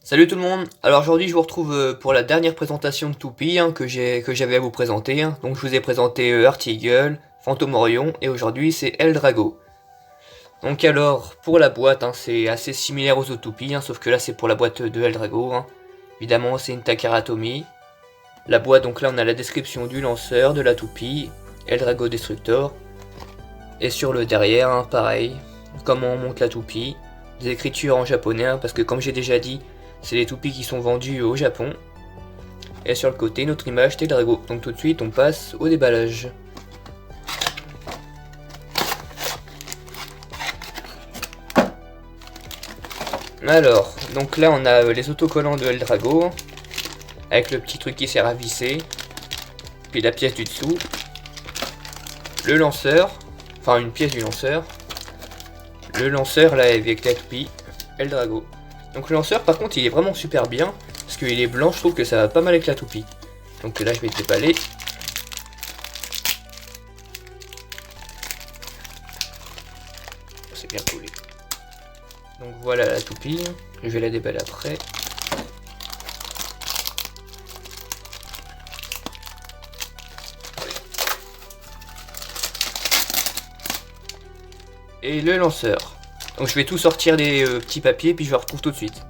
Salut tout le monde. Alors aujourd'hui je vous retrouve pour la dernière présentation de Toupie que j'avais à vous présenter. Donc je vous ai présenté Earth-Eagle, Phantom Orion et aujourd'hui c'est Eldrago. Donc alors pour la boîte c'est assez similaire aux autres Toupies sauf que là c'est pour la boîte de Eldrago. Évidemment c'est une Takara Tomy. La boîte, donc là on a la description du lanceur, de la Toupie, Eldrago Destructor. Et sur le derrière pareil, comment on monte la Toupie, des écritures en japonais parce que comme j'ai déjà dit, c'est les toupies qui sont vendus au Japon. Et sur le côté, notre image d'Eldrago. Donc tout de suite, on passe au déballage. Alors, donc là on a les autocollants de Eldrago, avec le petit truc qui sert à visser, puis la pièce du dessous, le lanceur, enfin une pièce du lanceur, le lanceur là avec la toupie, Eldrago. Donc le lanceur par contre il est vraiment super bien, parce qu'il est blanc, je trouve que ça va pas mal avec la toupie. Donc là je vais déballer. C'est bien collé. Donc voilà la toupie, je vais la déballer après. Et le lanceur. Donc je vais tout sortir des petits papiers puis je vous retrouve tout de suite.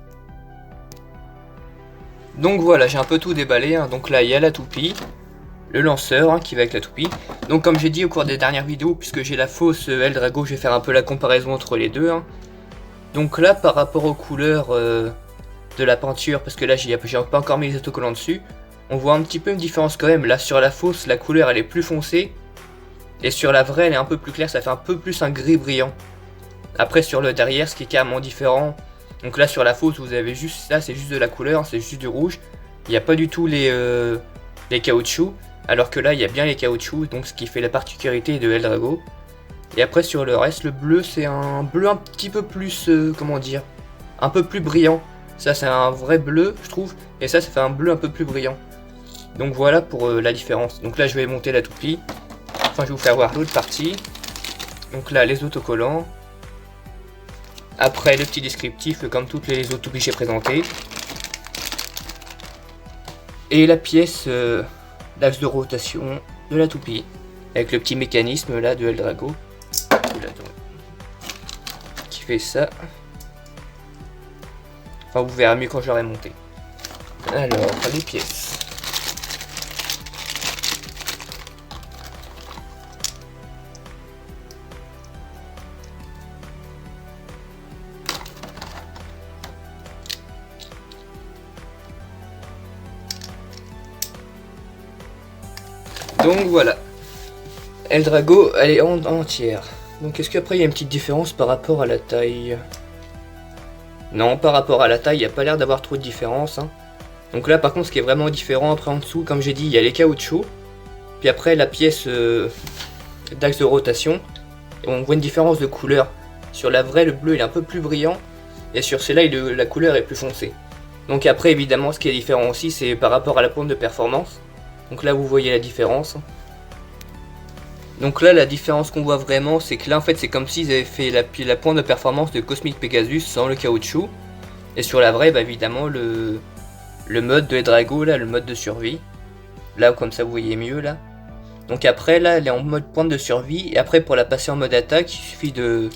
Donc voilà, j'ai un peu tout déballé. Donc là il y a la toupie, le lanceur qui va avec la toupie. Donc comme j'ai dit au cours des dernières vidéos, puisque j'ai la fausse Eldrago, je vais faire un peu la comparaison entre les deux. Donc là par rapport aux couleurs de la peinture, parce que là j'ai pas encore mis les autocollants dessus, on voit un petit peu une différence quand même. Là sur la fausse, la couleur elle est plus foncée, et sur la vraie elle est un peu plus claire, ça fait un peu plus un gris brillant. Après sur le derrière, ce qui est carrément différent, donc là sur la fausse vous avez juste, là c'est juste de la couleur, c'est juste du rouge, il n'y a pas du tout les caoutchoucs, alors que là il y a bien les caoutchoucs, donc ce qui fait la particularité de Eldrago. Et après sur le reste, le bleu c'est un bleu un petit peu plus, comment dire, un peu plus brillant. Ça c'est un vrai bleu je trouve, et ça fait un bleu un peu plus brillant. Donc voilà pour la différence. Donc là je vais monter la toupie, enfin je vais vous faire voir l'autre partie. Donc là les autocollants. Après le petit descriptif comme toutes les autres toupies que j'ai présentées. Et la pièce d'axe de rotation de la toupie. Avec le petit mécanisme là de Eldrago. Qui fait ça. Enfin vous verrez mieux quand je l'aurai monté. Alors les pièces. Donc voilà, Eldrago elle est entière. Donc est-ce qu'après il y a une petite différence par rapport à la taille? Non, par rapport à la taille il n'y a pas l'air d'avoir trop de différence. Donc là par contre ce qui est vraiment différent, après en dessous comme j'ai dit il y a les caoutchoucs. Puis après la pièce d'axe de rotation, on voit une différence de couleur. Sur la vraie le bleu il est un peu plus brillant, et sur celle-là la couleur est plus foncée. Donc après évidemment ce qui est différent aussi c'est par rapport à la pointe de performance. Donc là vous voyez la différence. Donc là la différence qu'on voit vraiment c'est que là en fait c'est comme s'ils avaient fait la pointe de performance de Cosmic Pegasus sans le caoutchouc. Et sur la vraie évidemment le mode de Eldrago là, le mode de survie. Là comme ça vous voyez mieux là. Donc après là elle est en mode pointe de survie, et après pour la passer en mode attaque il suffit de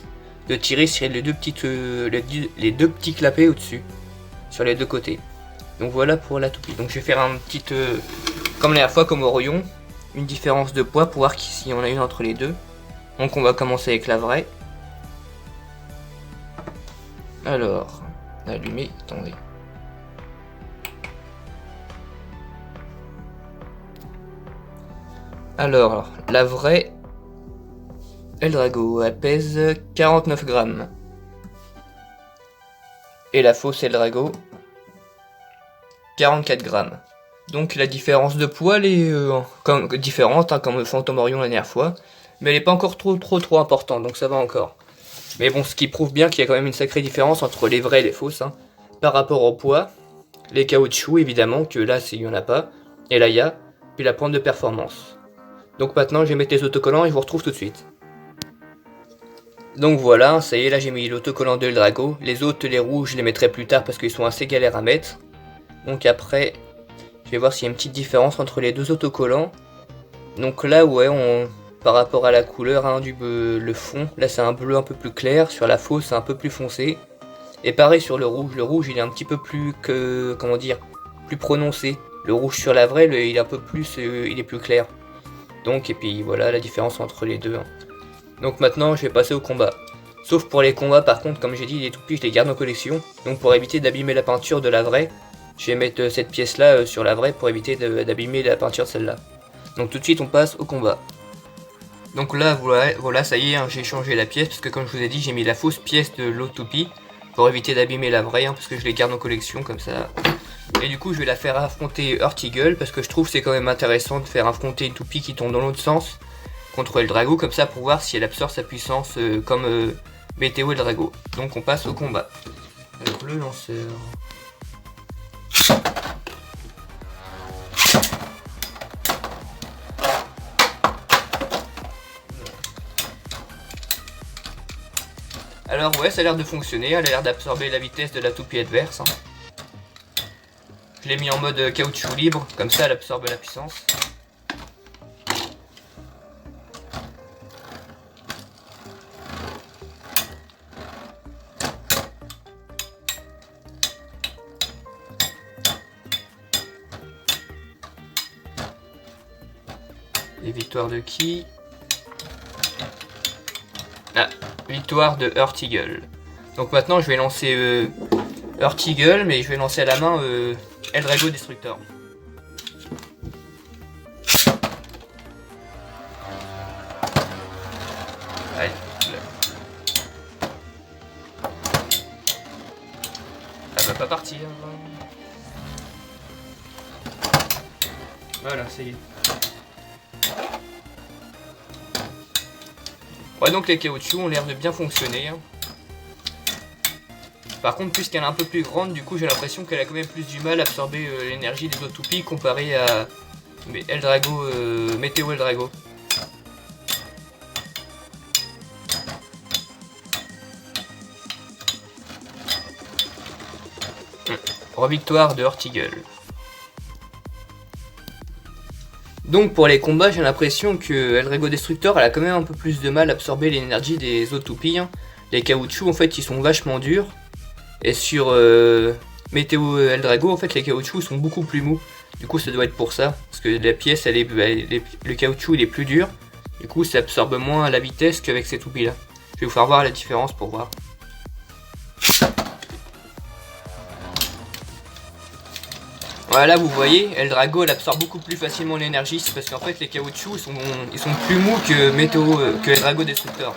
tirer sur les deux petits clapets au dessus. Sur les deux côtés. Donc voilà pour la toupie. Donc je vais faire un petit comme la dernière fois, comme Orion, une différence de poids pour voir s'il y en a une entre les deux. Donc on va commencer avec la vraie. Alors, allumer, attendez. Alors, la vraie Eldrago, elle pèse 49 grammes. Et la fausse Eldrago, 44 grammes. Donc la différence de poids elle est différente comme le Phantom Orion la dernière fois, mais elle n'est pas encore trop importante, donc ça va encore. Mais bon, ce qui prouve bien qu'il y a quand même une sacrée différence entre les vraies et les fausses, par rapport au poids, les caoutchoucs évidemment, que là il n'y en a pas, et là il y a, puis la pointe de performance. Donc maintenant je vais mettre les autocollants et je vous retrouve tout de suite. Donc voilà, ça y est, là j'ai mis l'autocollant de Eldrago. Les autres, les rouges, je les mettrai plus tard parce qu'ils sont assez galères à mettre. Donc après, je vais voir s'il y a une petite différence entre les deux autocollants. Donc là, ouais, par rapport à la couleur hein, le fond, là c'est un bleu un peu plus clair. Sur la fausse, c'est un peu plus foncé. Et pareil sur le rouge il est un petit peu plus comment dire, plus prononcé. Le rouge sur la vraie, il est un peu plus, il est plus clair. Donc et puis voilà la différence entre les deux. Hein. Donc maintenant je vais passer au combat. Sauf pour les combats par contre, comme j'ai dit, les toupies je les garde en collection. Donc pour éviter d'abîmer la peinture de la vraie, je vais mettre cette pièce là sur la vraie pour éviter d'abîmer la peinture de celle-là. Donc tout de suite on passe au combat. Donc là voilà ça y est, hein, j'ai changé la pièce parce que comme je vous ai dit j'ai mis la fausse pièce de l'autre toupie pour éviter d'abîmer la vraie hein, parce que je les garde en collection comme ça. Et du coup je vais la faire affronter Earth parce que je trouve c'est quand même intéressant de faire affronter une toupie qui tombe dans l'autre sens contre Eldrago comme ça pour voir si elle absorbe sa puissance comme Météo Eldrago. Donc on passe au combat. Avec le lanceur. Alors ouais ça a l'air de fonctionner, elle a l'air d'absorber la vitesse de la toupie adverse. Hein. Je l'ai mis en mode caoutchouc libre, comme ça elle absorbe la puissance. Et victoire de qui? Ah, victoire de Earth Eagle. Donc maintenant je vais lancer Earth Eagle, mais je vais lancer à la main Eldrago Destructor. Allez, elle va pas partir. Voilà, ça y est. Ouais, donc les caoutchoucs ont l'air de bien fonctionner. Hein. Par contre, puisqu'elle est un peu plus grande, du coup j'ai l'impression qu'elle a quand même plus du mal à absorber l'énergie des autres toupies comparé à Eldrago, Météo Eldrago. Victoire de Earth Eagle. Donc pour les combats, j'ai l'impression que Eldrago Destructor elle a quand même un peu plus de mal à absorber l'énergie des autres toupies. Hein. Les caoutchoucs en fait ils sont vachement durs. Et sur Météo Eldrago en fait les caoutchoucs sont beaucoup plus mous. Du coup ça doit être pour ça. Parce que la pièce le caoutchouc il est plus dur. Du coup ça absorbe moins la vitesse qu'avec ces toupies là. Je vais vous faire voir la différence pour voir. Voilà, vous voyez, Eldrago elle absorbe beaucoup plus facilement l'énergie, c'est parce qu'en fait les caoutchoucs ils sont plus mous que Eldrago Destructor.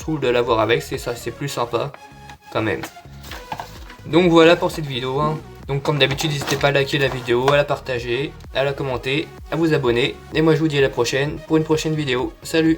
je trouve de l'avoir avec, c'est ça, c'est plus sympa quand même. Donc voilà pour cette vidéo, hein. Donc comme d'habitude, n'hésitez pas à liker la vidéo, à la partager, à la commenter, à vous abonner. Et moi je vous dis à la prochaine pour une prochaine vidéo. Salut!